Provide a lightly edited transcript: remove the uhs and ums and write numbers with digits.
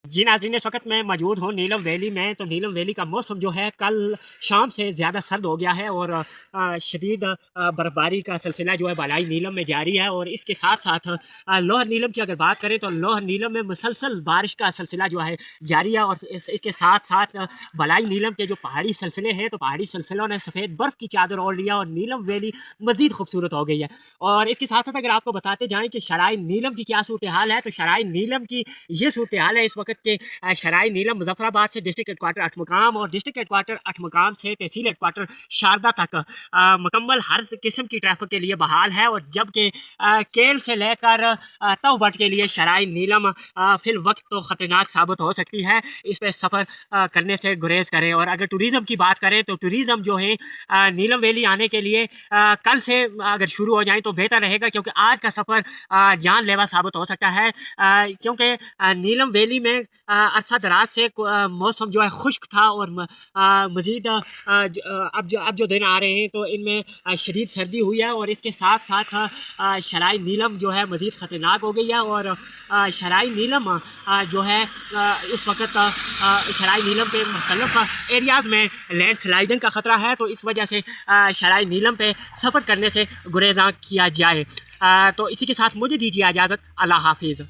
जी नाज़रीन, इस वक्त मैं मौजूद हूँ नीलम वैली में। तो नीलम वैली का मौसम जो है कल शाम से ज़्यादा सर्द हो गया है और शदीद बर्फ़बारी का सिलसिला जो है बालाई नीलम में जारी है। और इसके साथ साथ लोअर नीलम की अगर बात करें तो लोअर नीलम में मुसलसल बारिश का सिलसिला जो है जारी है। और इसके साथ साथ बालाई नीलम के जो पहाड़ी सिलसिले हैं तो पहाड़ी सिलसिलों ने सफ़ेद बर्फ़ की चादर ओढ़ लिया और नीलम वैली मज़ीद खूबसूरत हो गई है। और इसके साथ साथ अगर आपको बताते जाएँ कि शराय नीलम की क्या सूरत हाल है, तो शराय नीलम की ये सूरत हाल है इस वक्त के शराय नीलम मुजफ्फराबाद से डिस्ट्रिक्ट हेडक्वार्टर अठमकाम और डिस्ट्रिक्ट हेडक्वार्टर अठमकाम से तहसील हेडक्वार्टर शारदा तक मुकम्मल हर किस्म की ट्रैफिक के लिए बहाल है। और जबकि केल से लेकर तवबट के लिए शराय नीलम फिल वक्त तो ख़तरनाक साबित हो सकती है। इस पर सफ़र करने से गुरेज करें। और अगर टूरिज़म की बात करें तो टूरिज़म जो है नीलम वैली आने के लिए कल से अगर शुरू हो जाए तो बेहतर रहेगा, क्योंकि आज का सफ़र जानलेवा साबित हो सकता है। क्योंकि नीलम वैली में अरसा दराज से मौसम जो है खुश्क था और मज़ीद अब जो दिन आ रहे हैं तो इनमें शदीद सर्दी हुई है। और इसके साथ साथ शराय नीलम जो है मज़ीद ख़तरनाक हो गई है। और शराय नीलम जो है इस वक्त शराय नीलम के मुख्तलिफ एरियाज़ में लैंड स्लाइडिंग का ख़तरा है। तो इस वजह से शराय नीलम पे सफ़र करने से गुरेज़ां किया जाए। तो इसी के साथ मुझे दीजिए इजाज़त। अल्लाह हाफिज़।